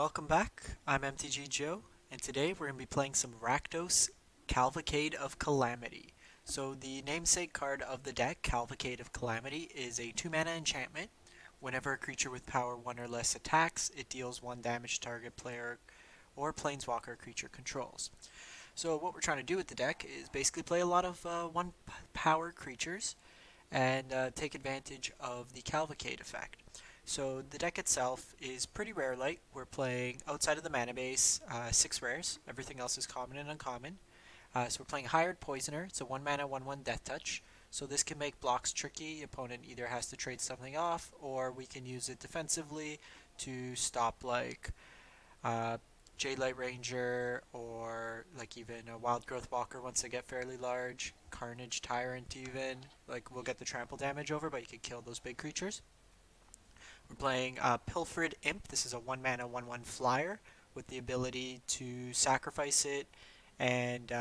welcome back. I'm MTG Joe, and today we're going to be playing some Rakdos Cavalcade of Calamity. So the namesake card of the deck, Cavalcade of Calamity, is a 2-mana enchantment. Whenever a creature with power 1 or less attacks, it deals 1 damage to target player or planeswalker creature controls. So what we're trying to do with the deck is basically play a lot of 1 power creatures and take advantage of the Cavalcade effect. So the deck itself is pretty rare-like. We're playing outside of the mana base, 6 rares. Everything else is common and uncommon. So we're playing Hired Poisoner. It's a 1-mana 1/1 death touch. So this can make blocks tricky. Opponent either has to trade something off, or we can use it defensively to stop like Jadelight Ranger, or like even a Wild Growth Walker once they get fairly large. Carnage Tyrant even. Like we'll get the trample damage over, but you can kill those big creatures. We're playing Pilfering Imp. This is a 1-mana 1/1 flyer with the ability to sacrifice it and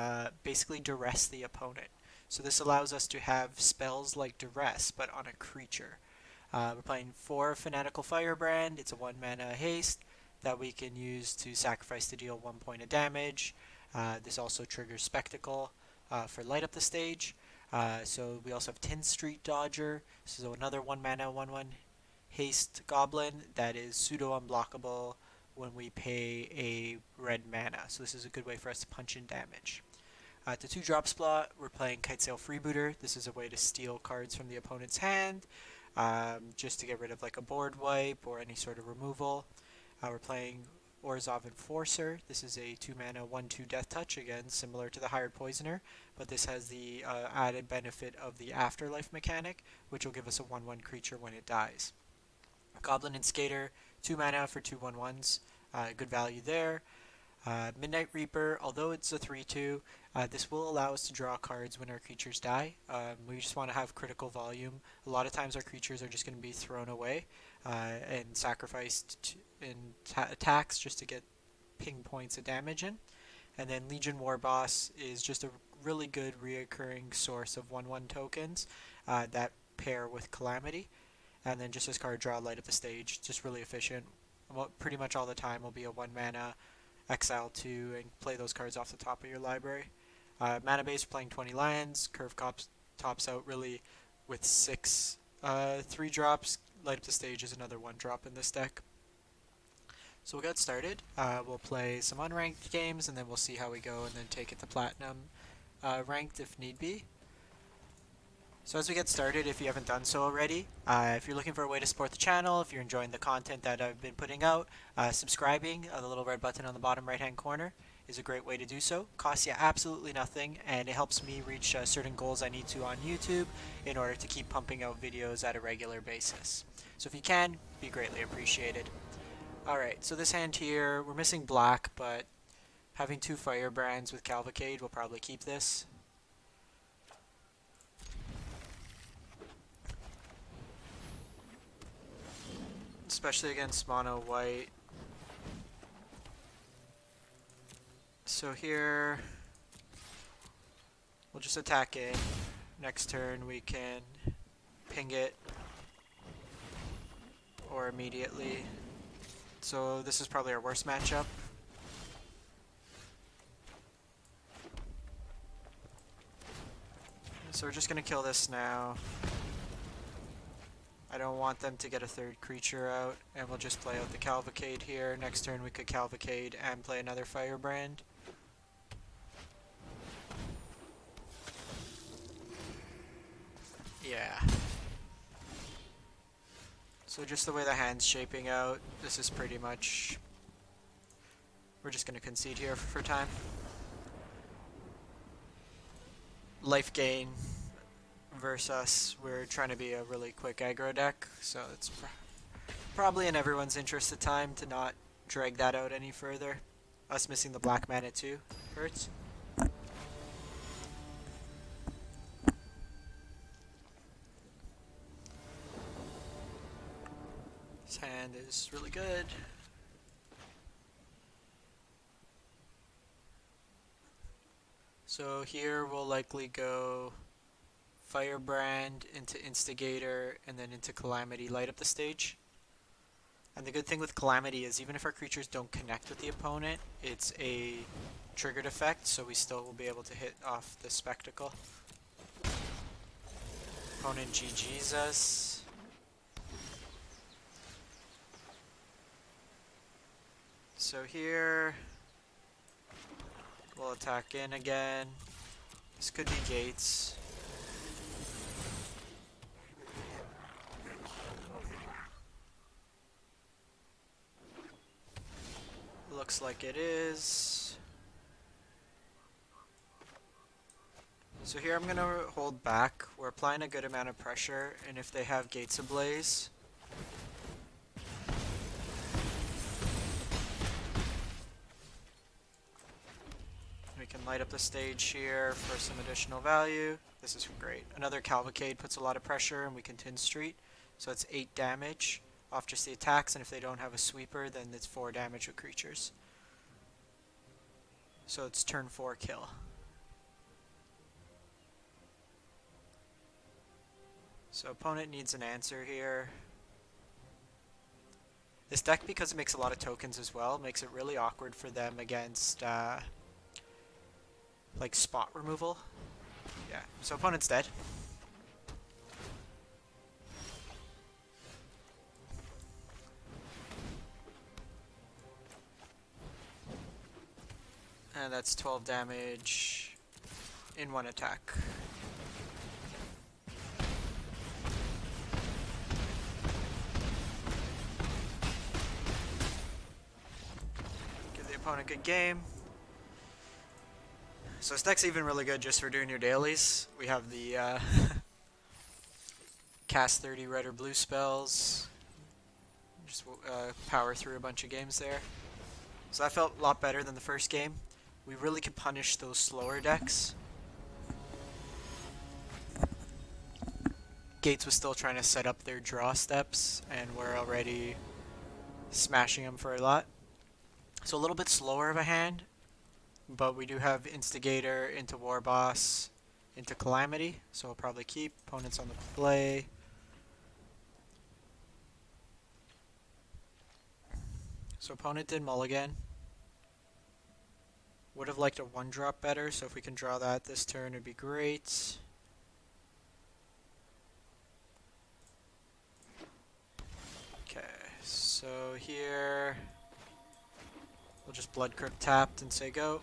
basically duress the opponent. So this allows us to have spells like duress, but on a creature. We're playing 4 Fanatical Firebrand. It's a 1-mana haste that we can use to sacrifice to deal 1 point of damage. This also triggers Spectacle for light up the stage. So we also have Tin Street Dodger. This is another 1-mana 1/1 haste goblin that is pseudo unblockable when we pay a red mana. So this is a good way for us to punch in damage. At the 2-drop slot, we're playing Kitesail Freebooter. This is a way to steal cards from the opponent's hand, just to get rid of like a board wipe or any sort of removal. We're playing Orzhov Enforcer. This is a 2-mana 1/2 death touch, again similar to the Hired Poisoner, but this has the added benefit of the afterlife mechanic, which will give us a 1/1 creature when it dies. Goblin Instigator, 2 mana for 2 1/1s, good value there. Midnight Reaper, although it's a 3/2, this will allow us to draw cards when our creatures die. We just want to have critical volume. A lot of times our creatures are just going to be thrown away and sacrificed in attacks just to get ping points of damage in. And then Legion Warboss is just a really good reoccurring source of 1/1 tokens that pair with Calamity. And then just this card, draw light up the stage, just really efficient. Pretty much all the time will be a 1-mana exile 2 and play those cards off the top of your library. Mana base, we're playing 20 lands. Curve tops out really with 6 3-drops. Light up the stage is another 1-drop in this deck. So we'll get started. We'll play some unranked games and then we'll see how we go and then take it to platinum ranked if need be. So as we get started, if you haven't done so already, if you're looking for a way to support the channel, if you're enjoying the content that I've been putting out, subscribing, the little red button on the bottom right hand corner, is a great way to do so. Costs you absolutely nothing, and it helps me reach certain goals I need to on YouTube in order to keep pumping out videos at a regular basis. So if you can, be greatly appreciated. Alright, so this hand here, we're missing black, but having 2 Firebrands with Cavalcade will probably keep this. Especially against mono white. So here we'll just attack in. Next turn we can ping it or immediately. So this is probably our worst matchup. So we're just gonna kill this now. I don't want them to get a 3rd creature out, and we'll just play out the Cavalcade here. Next turn we could Cavalcade and play another Firebrand. Yeah. So just the way the hand's shaping out, this is pretty much... We're just going to concede here for time. Life gain versus us. We're trying to be a really quick aggro deck, so it's probably in everyone's interest at time to not drag that out any further. Us missing the black mana too hurts. This hand is really good. So here we'll likely go Firebrand into Instigator and then into Calamity, light up the stage. And the good thing with Calamity is even if our creatures don't connect with the opponent, it's a triggered effect, so we still will be able to hit off the Spectacle. Opponent GG's us. So here, we'll attack in again. This could be gates. Looks like it is. So here I'm going to hold back. We're applying a good amount of pressure, and if they have gates ablaze, we can light up the stage here for some additional value. This is great. Another Cavalcade puts a lot of pressure, and we can Tin Street. So it's 8 damage off just the attacks, and if they don't have a sweeper, then it's 4 damage with creatures. So it's turn 4 kill. So opponent needs an answer here. This deck, because it makes a lot of tokens as well, makes it really awkward for them against like spot removal. Yeah, so opponent's dead. And that's 12 damage in 1 attack. Give the opponent a good game. So this deck's even really good just for doing your dailies. We have the cast 30 red or blue spells. Just power through a bunch of games there. So that felt a lot better than the first game. We really could punish those slower decks. Gates was still trying to set up their draw steps, and we're already smashing them for a lot. So a little bit slower of a hand, but we do have Instigator into Warboss, into Calamity, so we'll probably keep. Opponents on the play. So opponent did mulligan. Would have liked a 1-drop better, so if we can draw that this turn, it'd be great. Okay, so here we'll just Blood Crypt tapped and say go.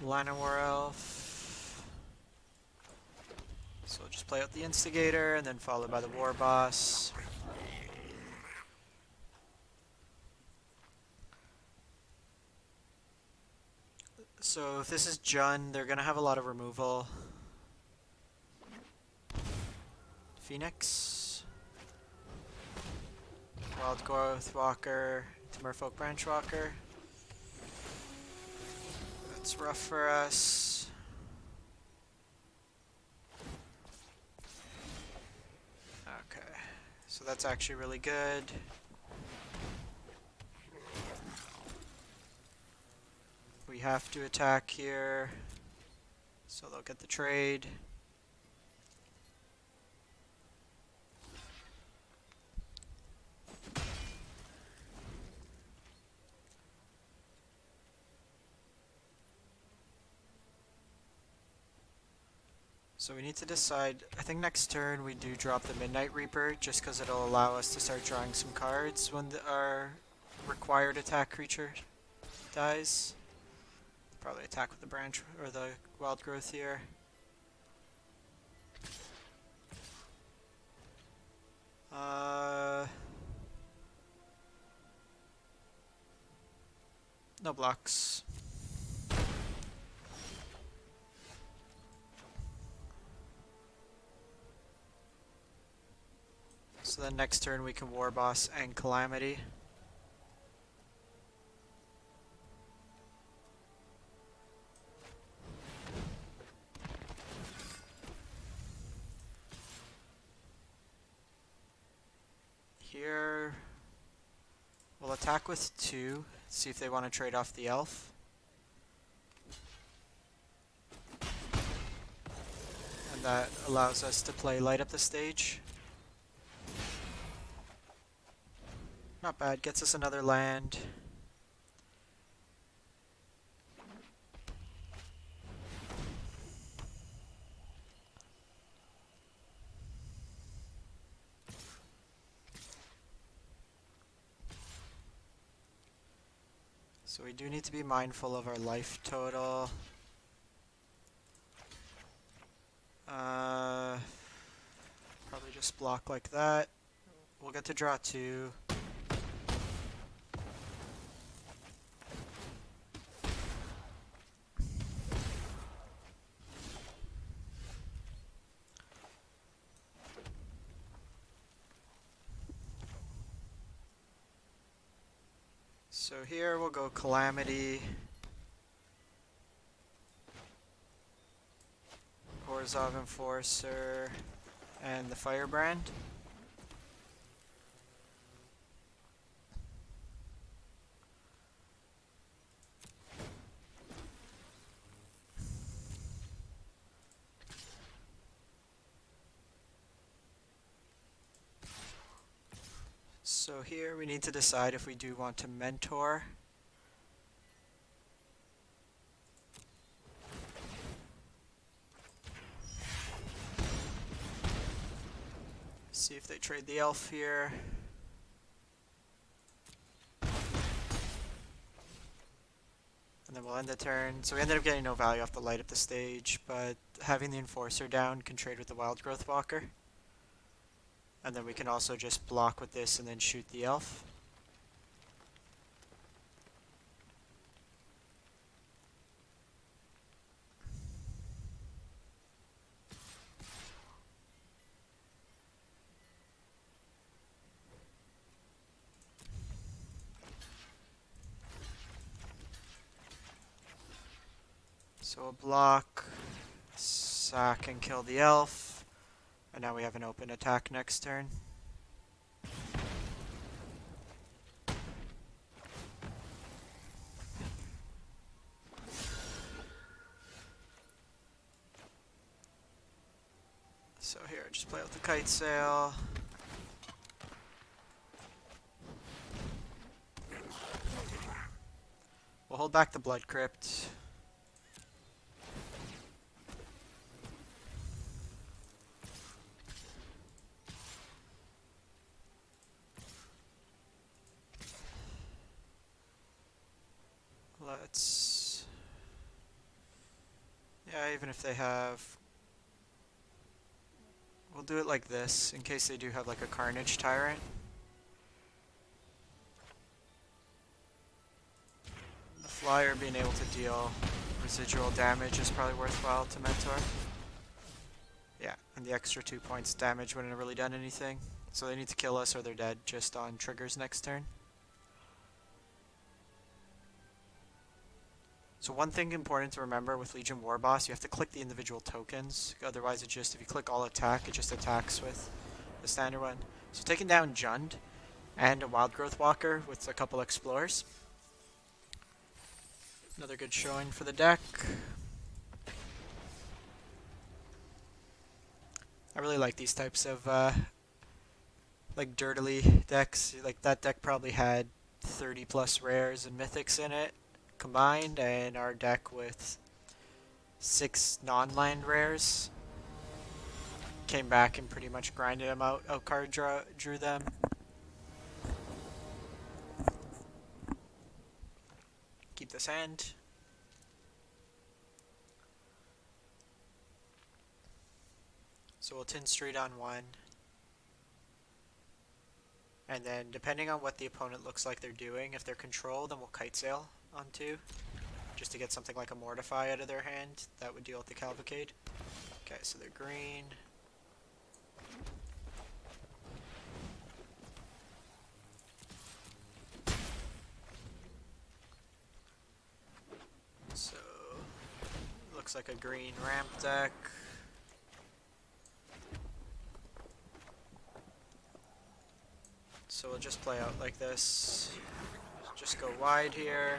Llanowar Elf. So we'll just play out the Instigator and then followed by the Warboss. So if this is Jund, they're gonna have a lot of removal. Phoenix. Wild Growth Walker to Merfolk Branchwalker. That's rough for us. Okay, so that's actually really good. We have to attack here, so they'll get the trade. So we need to decide, I think next turn we do drop the Midnight Reaper, just because it'll allow us to start drawing some cards when our required attack creature dies. Probably attack with the branch or the Wild Growth here. No blocks. So then next turn we can Warboss and Calamity. Here we'll attack with 2, see if they want to trade off the elf. And that allows us to play light up the stage. Not bad, gets us another land. So we do need to be mindful of our life total. Probably just block like that. We'll get to draw 2. So here we'll go Calamity, Orzhov Enforcer, and the Firebrand. So here we need to decide if we do want to mentor. See if they trade the elf here. And then we'll end the turn. So we ended up getting no value off the light up the stage, but having the Enforcer down can trade with the Wild Growth Walker. And then we can also just block with this and then shoot the elf. So we'll block, sack and kill the elf. And now we have an open attack next turn. So here, just play out the Kitesail. We'll hold back the Blood Crypt. Yeah, even if they have... We'll do it like this, in case they do have like a Carnage Tyrant. The flyer being able to deal residual damage is probably worthwhile to mentor. Yeah, and the extra 2 points damage wouldn't have really done anything. So they need to kill us or they're dead just on triggers next turn. So one thing important to remember with Legion Warboss, you have to click the individual tokens. Otherwise it just, if you click all attack, it just attacks with the standard one. So taking down Jund and a Wild Growth Walker with a couple Explorers. Another good showing for the deck. I really like these types of like dirtily decks. Like that deck probably had 30 plus rares and mythics in it combined, and our deck with 6 non-land rares came back and pretty much grinded them out card drew them. Keep this hand. So we'll Tin Street on 1. And then depending on what the opponent looks like they're doing, if they're control, then we'll Kitesail on 2. Just to get something like a Mortify out of their hand. That would deal with the Cavalcade. Okay, so they're green. So, looks like a green ramp deck. So we'll just play out like this. just go wide here.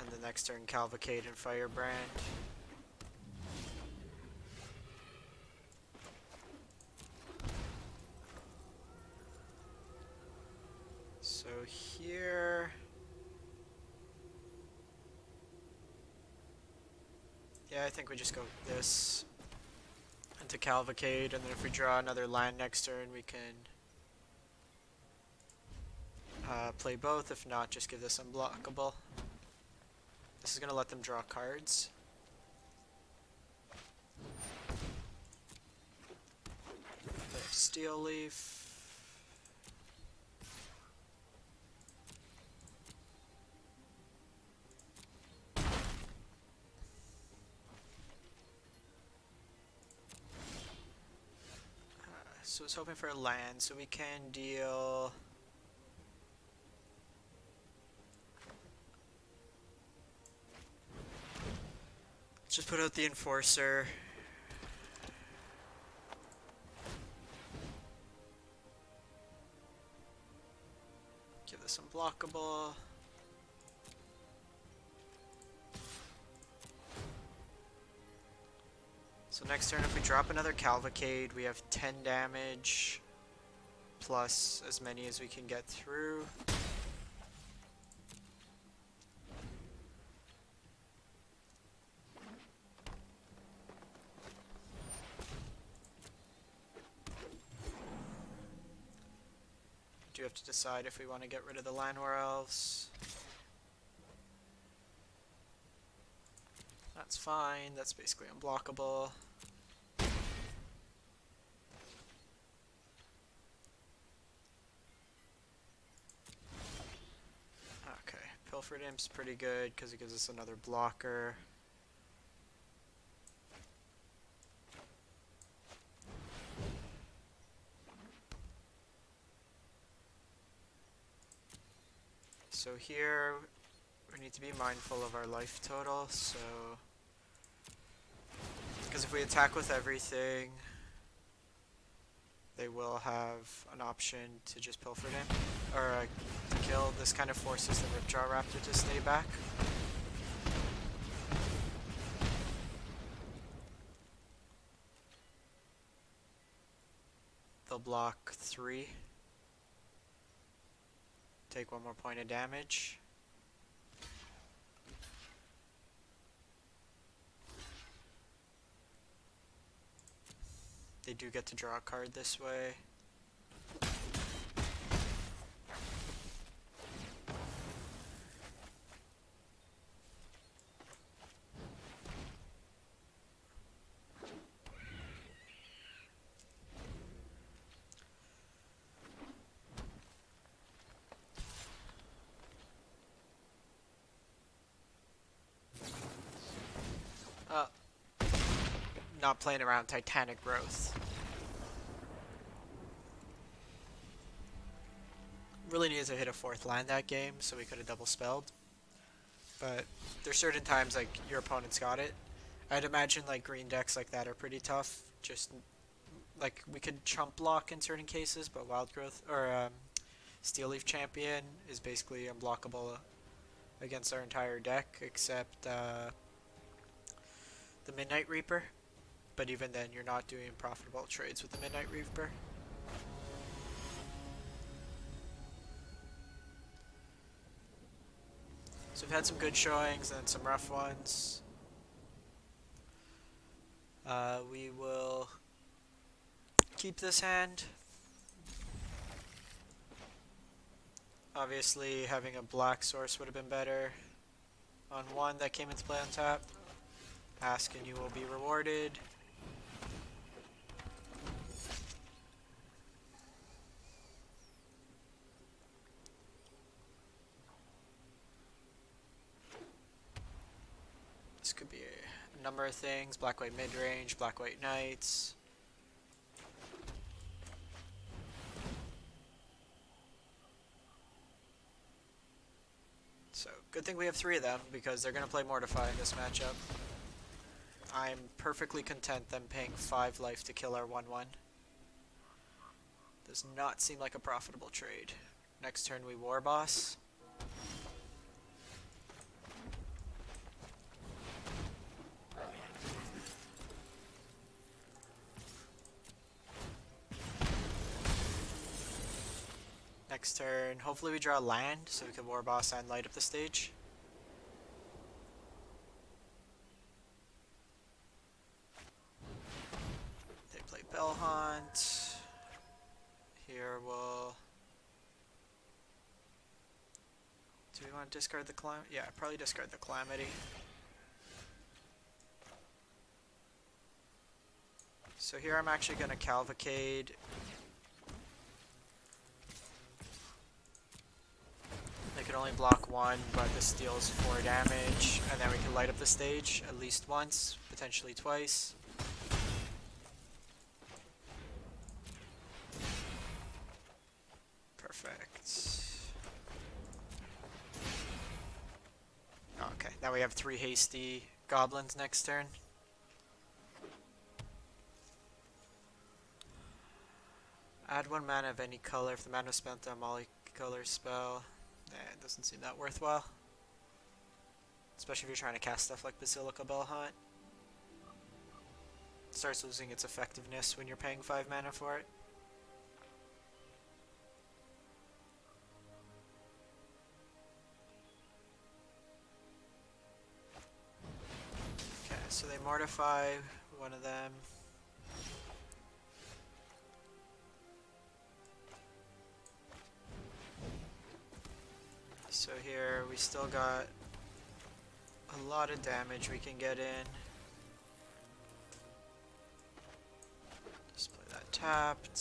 And the next turn, Cavalcade and Firebrand. So here... yeah, I think we just go this into Cavalcade, and then if we draw another land next turn, we can play both. If not, just give this unblockable. This is going to let them draw cards. They have Steel Leaf. So I was hoping for a land, so we can deal... let's just put out the Enforcer. Give this unblockable. So next turn, if we drop another Cavalcade, we have 10 damage, plus as many as we can get through. Do have to decide if we want to get rid of the Llanowar Elves. That's fine, that's basically unblockable. Okay, Pilfering Imp's pretty good because it gives us another blocker. So here, we need to be mindful of our life total, so... because if we attack with everything, they will have an option to just Pilfer him, or to kill. This kind of forces the Ripjaw Raptor to stay back. They'll block 3. Take 1 more point of damage. They do get to draw a card this way. Not playing around Titanic Growth. Really needed to hit a 4th land that game, so we could have double spelled. But there's certain times like your opponent's got it. I'd imagine like green decks like that are pretty tough. Just like we could chump block in certain cases, but Wild Growth or Steel Leaf Champion is basically unblockable against our entire deck except the Midnight Reaper. But even then, you're not doing profitable trades with the Midnight Reaper. So we've had some good showings and some rough ones. We will keep this hand. Obviously, having a black source would have been better. On 1 that came into play on tap. Ask and you will be rewarded. This could be a number of things. Black-white mid-range, black-white knights. So, good thing we have 3 of them, because they're going to play Mortify in this matchup. I'm perfectly content them paying 5 life to kill our 1-1. Does not seem like a profitable trade. Next turn we Warboss. Next turn, hopefully we draw land so we can Warboss and light up the stage. They play Bellhaunt. Here we'll... Do we want to discard the Calamity? Yeah, probably discard the Calamity. So here I'm actually going to Cavalcade. They can only block one, but this deals 4 damage, and then we can light up the stage at least once, potentially twice. Perfect. Okay, now we have 3 hasty goblins next turn. Add 1 mana of any color if the mana is spent on multicolor spell. It doesn't seem that worthwhile. Especially if you're trying to cast stuff like Basilica Bellhaunt. It starts losing its effectiveness when you're paying 5 mana for it. Okay, so they mortify one of them. So here we still got a lot of damage we can get in. Just play that tapped.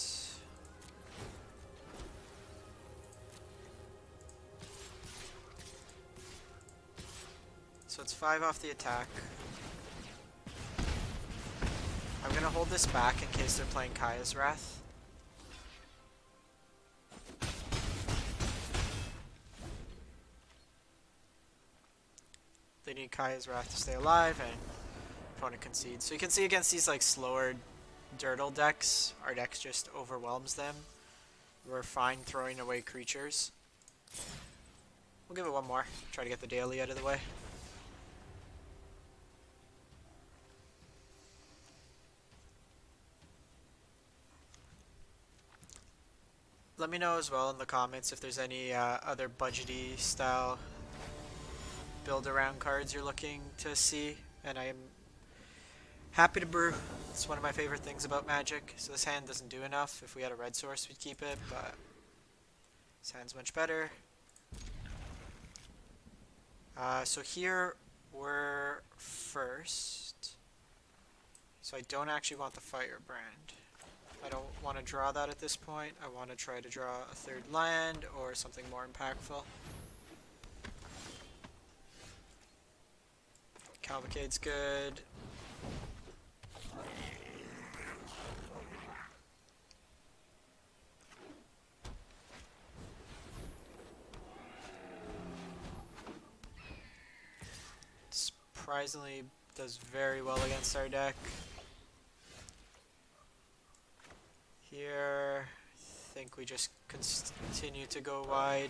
So it's 5 off the attack. I'm gonna hold this back in case they're playing Kaya's Wrath. They need Kaya's Wrath to stay alive, and opponent concedes. So you can see against these like slower Dirtle decks, our deck just overwhelms them. We're fine throwing away creatures. We'll give it one more. Try to get the daily out of the way. Let me know as well in the comments if there's any other budgety style build around cards you're looking to see, and I am happy to brew. It's one of my favorite things about Magic. So this hand doesn't do enough. If we had a red source we'd keep it, but this hand's much better. So here we're first. So I don't actually want the Firebrand. I don't want to draw that at this point. I want to try to draw a 3rd land or something more impactful. Cavalcade's good. Surprisingly does very well against our deck. Here, I think we just continue to go wide.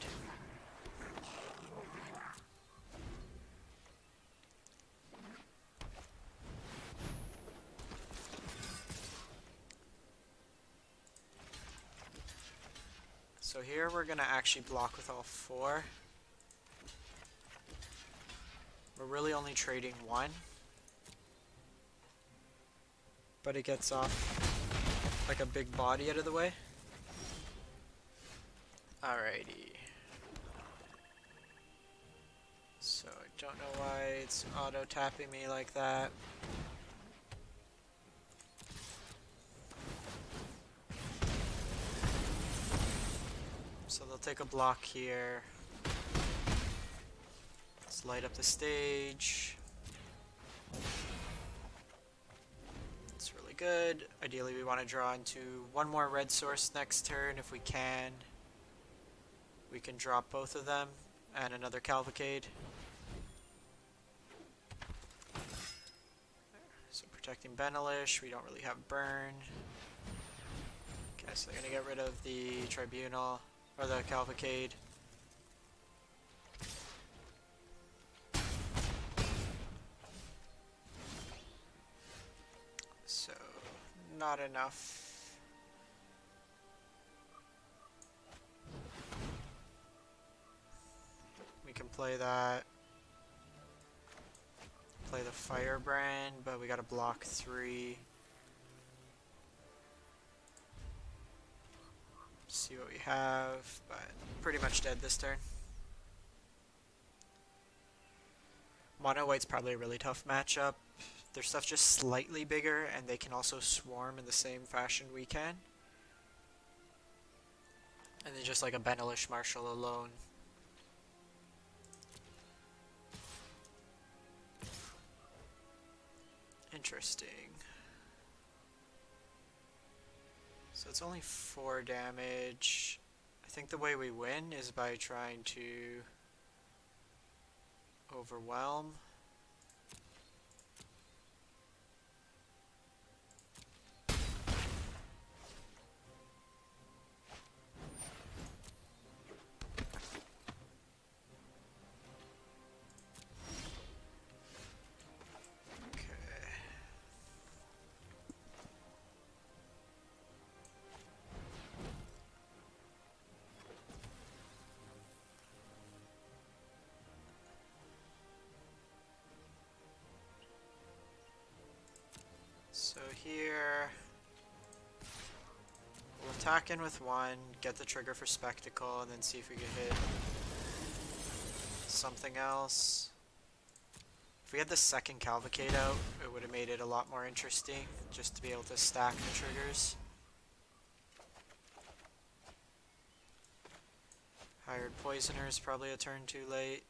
So here we're going to actually block with all 4. We're really only trading 1. But it gets off like a big body out of the way. Alrighty. So I don't know why it's auto-tapping me like that. So they'll take a block here. Let's light up the stage. It's really good. Ideally we want to draw into 1 more red source next turn if we can. We can drop both of them and another Cavalcade. So protecting Benelish, we don't really have burn. Okay, so they're gonna get rid of the Tribunal, or the Cavalcade. So, not enough. We can play that. Play the Firebrand, but we gotta block 3. See what we have, but pretty much dead this turn. Mono White's probably a really tough matchup. Their stuff's just slightly bigger, and they can also swarm in the same fashion we can. And then just like a Benelish Marshal alone. Interesting. So it's only 4 damage. I think the way we win is by trying to overwhelm. So here, we'll attack in with 1, get the trigger for Spectacle, and then see if we can hit something else. If we had the second Cavalcade out, it would have made it a lot more interesting, just to be able to stack the triggers. Hired Poisoner is probably a turn too late.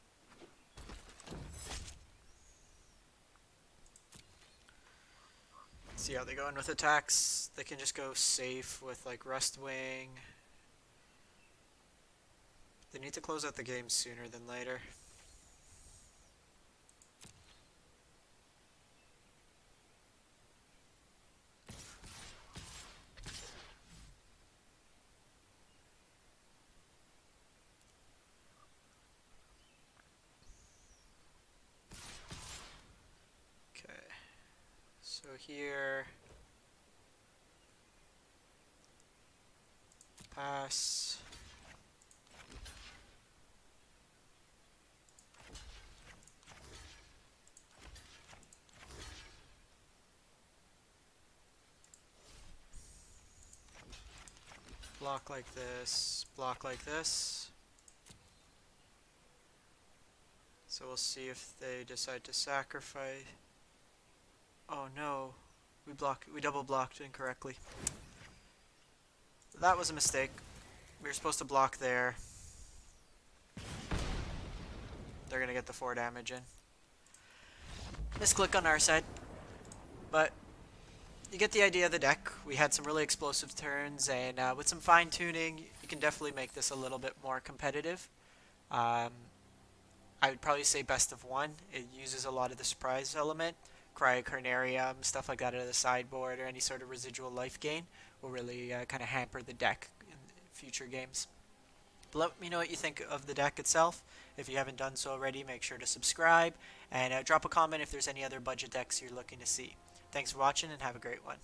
See how they go in with attacks. They can just go safe with like Rustwing. They need to close out the game sooner than later. So here, pass. Block like this, block like this. So we'll see if they decide to sacrifice. Oh no, we double blocked incorrectly. That was a mistake. We were supposed to block there. They're gonna get the 4 damage in. Misclick on our side, but you get the idea of the deck. We had some really explosive turns, and with some fine tuning, you can definitely make this a little bit more competitive. I would probably say best of 1. It uses a lot of the surprise element. Cryocarnarium, stuff like that out of the sideboard, or any sort of residual life gain will really kind of hamper the deck in future games. But let me know what you think of the deck itself. If you haven't done so already, make sure to subscribe, and drop a comment if there's any other budget decks you're looking to see. Thanks for watching, and have a great one.